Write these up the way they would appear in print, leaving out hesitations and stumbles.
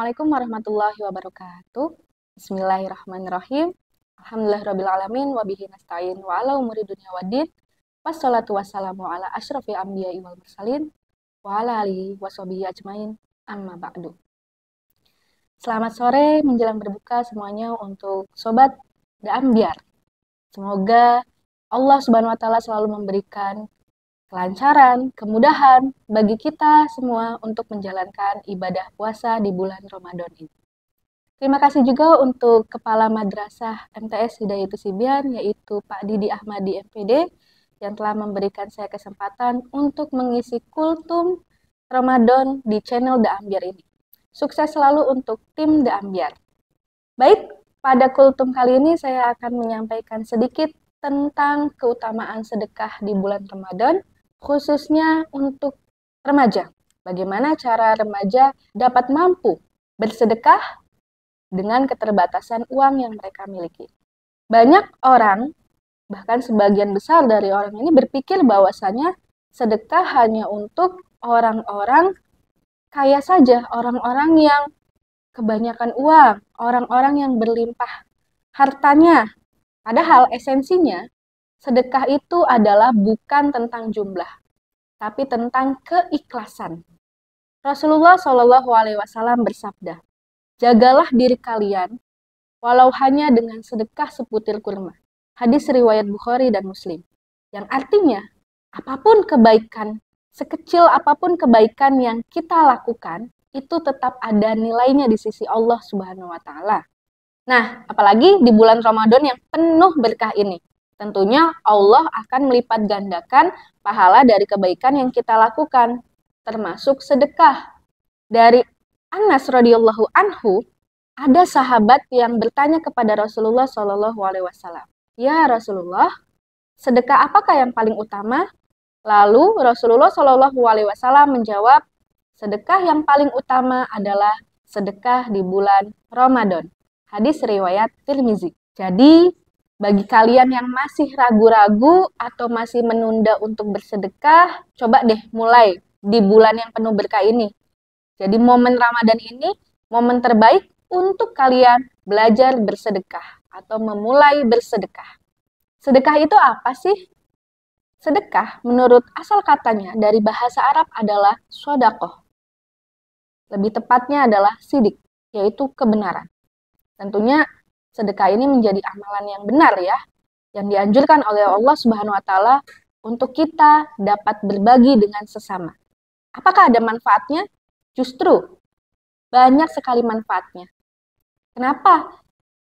Assalamualaikum warahmatullahi wabarakatuh. Bismillahirrahmanirrahim. Alhamdulillahirrabbilalamin wabihi nasta'in wa ala umuri dunya waddin. Wassalatu wassalamu ala asyrafil anbiya'i wal mursalin wa ala alihi washabihi ajmain. Amma ba'du. Selamat sore menjelang berbuka semuanya untuk sobat The Ambiar. Semoga Allah Subhanahu wa taala selalu memberikan kelancaran, kemudahan bagi kita semua untuk menjalankan ibadah puasa di bulan Ramadan ini. Terima kasih juga untuk Kepala Madrasah MTS Hidayatul Sibyan, yaitu Pak Didi Ahmadi MPD, yang telah memberikan saya kesempatan untuk mengisi kultum Ramadan di channel The Ambiar ini. Sukses selalu untuk tim The Ambiar. Baik, pada kultum kali ini saya akan menyampaikan sedikit tentang keutamaan sedekah di bulan Ramadan, khususnya untuk remaja. Bagaimana cara remaja dapat mampu bersedekah dengan keterbatasan uang yang mereka miliki. Banyak orang, bahkan sebagian besar dari orang ini berpikir bahwasanya sedekah hanya untuk orang-orang kaya saja, orang-orang yang kebanyakan uang, orang-orang yang berlimpah hartanya. Padahal esensinya, sedekah itu adalah bukan tentang jumlah, tapi tentang keikhlasan. Rasulullah Shallallahu Alaihi Wasallam bersabda, jagalah diri kalian, walau hanya dengan sedekah sebutir kurma. Hadis riwayat Bukhari dan Muslim. Yang artinya, apapun kebaikan, sekecil apapun kebaikan yang kita lakukan, itu tetap ada nilainya di sisi Allah Subhanahu Wa Taala. Nah, apalagi di bulan Ramadan yang penuh berkah ini. Tentunya Allah akan melipat gandakan pahala dari kebaikan yang kita lakukan, termasuk sedekah. Dari Anas radhiyallahu anhu, ada sahabat yang bertanya kepada Rasulullah Shallallahu Alaihi Wasallam, ya Rasulullah, sedekah apakah yang paling utama? Lalu Rasulullah Shallallahu Alaihi Wasallam menjawab, sedekah yang paling utama adalah sedekah di bulan Ramadan. Hadis riwayat Tirmizi. Jadi, bagi kalian yang masih ragu-ragu atau masih menunda untuk bersedekah, coba deh mulai di bulan yang penuh berkah ini. Jadi momen Ramadan ini momen terbaik untuk kalian belajar bersedekah atau memulai bersedekah. Sedekah itu apa sih? Sedekah menurut asal katanya dari bahasa Arab adalah shodaqoh. Lebih tepatnya adalah sidik, yaitu kebenaran. Tentunya sedekah ini menjadi amalan yang benar ya, yang dianjurkan oleh Allah Subhanahu wa taala untuk kita dapat berbagi dengan sesama. Apakah ada manfaatnya? Justru banyak sekali manfaatnya. Kenapa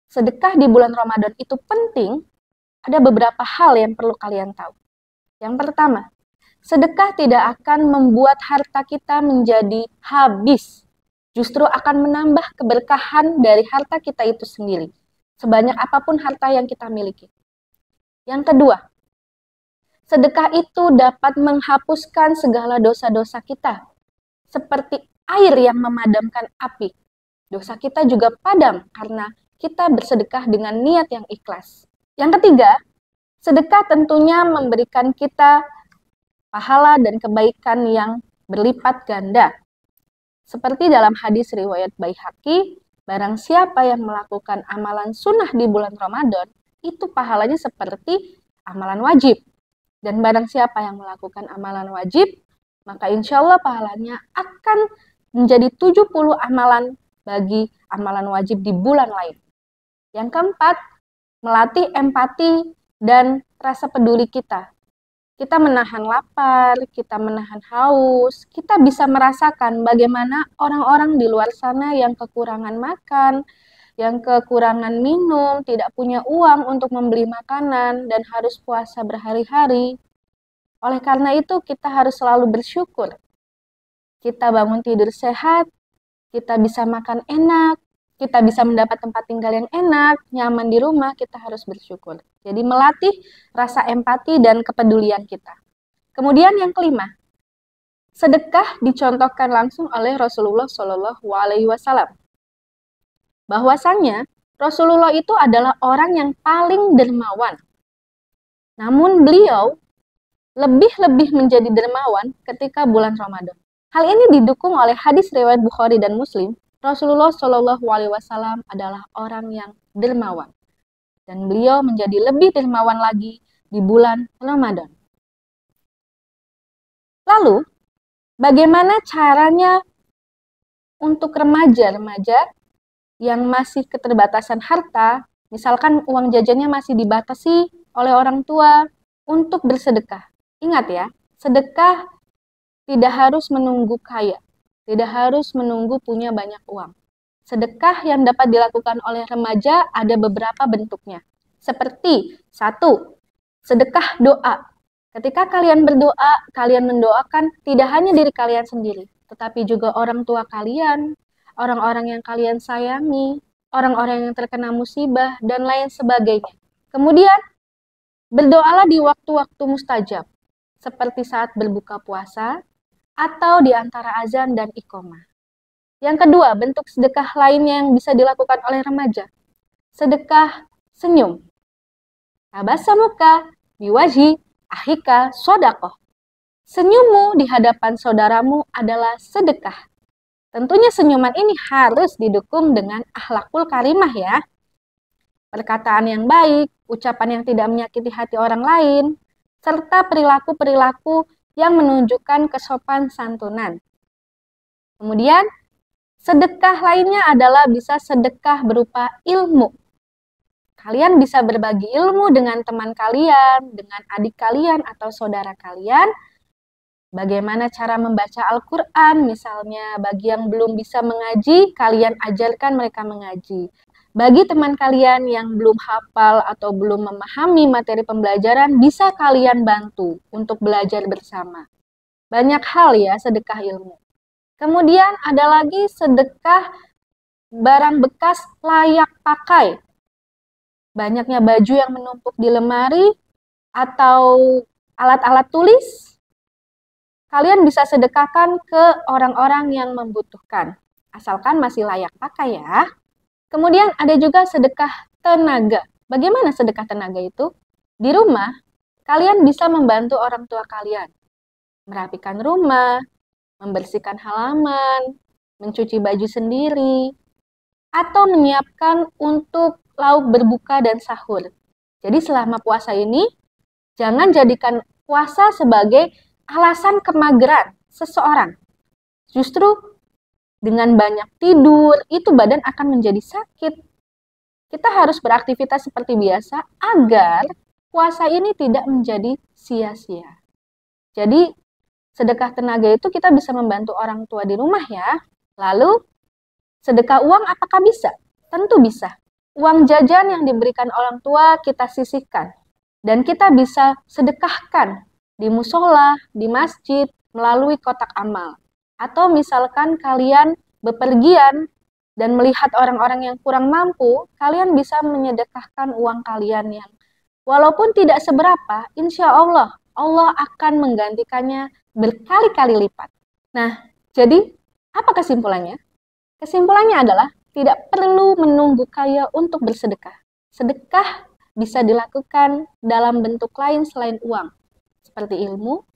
sedekah di bulan Ramadan itu penting? Ada beberapa hal yang perlu kalian tahu. Yang pertama, sedekah tidak akan membuat harta kita menjadi habis. Justru akan menambah keberkahan dari harta kita itu sendiri. Sebanyak apapun harta yang kita miliki. Yang kedua, sedekah itu dapat menghapuskan segala dosa-dosa kita. Seperti air yang memadamkan api. Dosa kita juga padam karena kita bersedekah dengan niat yang ikhlas. Yang ketiga, sedekah tentunya memberikan kita pahala dan kebaikan yang berlipat ganda. Seperti dalam hadis riwayat Baihaqi, barang siapa yang melakukan amalan sunnah di bulan Ramadan, itu pahalanya seperti amalan wajib. Dan barang siapa yang melakukan amalan wajib, maka insya Allah pahalanya akan menjadi 70 amalan bagi amalan wajib di bulan lain. Yang keempat, melatih empati dan rasa peduli kita. Kita menahan lapar, kita menahan haus, kita bisa merasakan bagaimana orang-orang di luar sana yang kekurangan makan, yang kekurangan minum, tidak punya uang untuk membeli makanan, dan harus puasa berhari-hari. Oleh karena itu, kita harus selalu bersyukur. Kita bangun tidur sehat, kita bisa makan enak, kita bisa mendapat tempat tinggal yang enak, nyaman di rumah, kita harus bersyukur. Jadi melatih rasa empati dan kepedulian kita. Kemudian yang kelima, sedekah dicontohkan langsung oleh Rasulullah Shallallahu Alaihi Wasallam. Bahwasanya Rasulullah itu adalah orang yang paling dermawan. Namun beliau lebih-lebih menjadi dermawan ketika bulan Ramadan. Hal ini didukung oleh hadis riwayat Bukhari dan Muslim Rasulullah Shallallahu Alaihi Wasallam adalah orang yang dermawan, dan beliau menjadi lebih dermawan lagi di bulan Ramadan. Lalu, bagaimana caranya untuk remaja-remaja yang masih keterbatasan harta, misalkan uang jajannya masih dibatasi oleh orang tua, untuk bersedekah? Ingat ya, sedekah tidak harus menunggu kaya, tidak harus menunggu punya banyak uang. Sedekah yang dapat dilakukan oleh remaja ada beberapa bentuknya. Seperti, 1, sedekah doa. Ketika kalian berdoa, kalian mendoakan tidak hanya diri kalian sendiri, tetapi juga orang tua kalian, orang-orang yang kalian sayangi, orang-orang yang terkena musibah, dan lain sebagainya. Kemudian, berdoalah di waktu-waktu mustajab, seperti saat berbuka puasa, atau di antara azan dan iqomah. Yang kedua, bentuk sedekah lainnya yang bisa dilakukan oleh remaja. Sedekah senyum. Tabasamuka biwaji ahika sodakoh. Senyummu di hadapan saudaramu adalah sedekah. Tentunya senyuman ini harus didukung dengan akhlakul karimah ya. Perkataan yang baik, ucapan yang tidak menyakiti hati orang lain, serta perilaku-perilaku yang menunjukkan kesopan santunan. Kemudian, sedekah lainnya adalah bisa sedekah berupa ilmu. Kalian bisa berbagi ilmu dengan teman kalian, dengan adik kalian atau saudara kalian. Bagaimana cara membaca Al-Quran, misalnya bagi yang belum bisa mengaji, kalian ajarkan mereka mengaji. Bagi teman kalian yang belum hafal atau belum memahami materi pembelajaran, bisa kalian bantu untuk belajar bersama. Banyak hal ya sedekah ilmu. Kemudian ada lagi sedekah barang bekas layak pakai. Banyaknya baju yang menumpuk di lemari atau alat-alat tulis, kalian bisa sedekahkan ke orang-orang yang membutuhkan, asalkan masih layak pakai ya. Kemudian ada juga sedekah tenaga. Bagaimana sedekah tenaga itu? Di rumah, kalian bisa membantu orang tua kalian merapikan rumah, membersihkan halaman, mencuci baju sendiri, atau menyiapkan untuk lauk berbuka dan sahur. Jadi selama puasa ini, jangan jadikan puasa sebagai alasan kemageran seseorang. Justru dengan banyak tidur, itu badan akan menjadi sakit. Kita harus beraktivitas seperti biasa agar puasa ini tidak menjadi sia-sia. Jadi, sedekah tenaga itu kita bisa membantu orang tua di rumah ya. Lalu, sedekah uang apakah bisa? Tentu bisa. Uang jajan yang diberikan orang tua kita sisihkan. Dan kita bisa sedekahkan di musola, di masjid, melalui kotak amal. Atau misalkan kalian bepergian dan melihat orang-orang yang kurang mampu, kalian bisa menyedekahkan uang kalian yang walaupun tidak seberapa, insya Allah, Allah akan menggantikannya berkali-kali lipat. Nah, jadi apa kesimpulannya? Kesimpulannya adalah tidak perlu menunggu kaya untuk bersedekah. Sedekah bisa dilakukan dalam bentuk lain selain uang, seperti ilmu,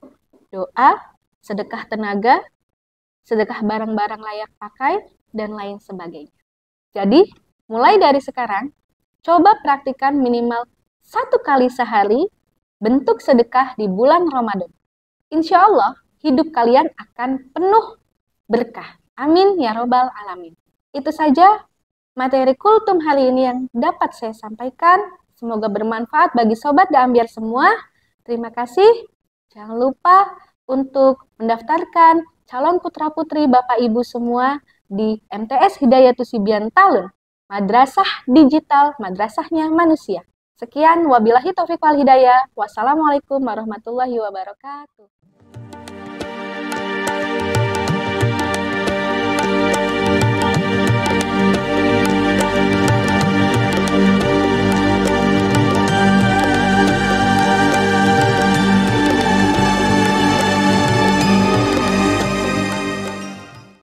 doa, sedekah tenaga, sedekah barang-barang layak pakai, dan lain sebagainya. Jadi, mulai dari sekarang, coba praktikkan minimal 1 kali sehari bentuk sedekah di bulan Ramadan. Insya Allah, hidup kalian akan penuh berkah. Amin ya robbal alamin. Itu saja materi kultum hari ini yang dapat saya sampaikan. Semoga bermanfaat bagi sobat dan ambiar semua. Terima kasih. Jangan lupa untuk mendaftarkan calon putra-putri Bapak Ibu semua di MTS Hidayatus Sibyan Talun, Madrasah Digital, Madrasahnya Manusia. Sekian, wabillahi taufiq wal hidayah. Wassalamualaikum warahmatullahi wabarakatuh.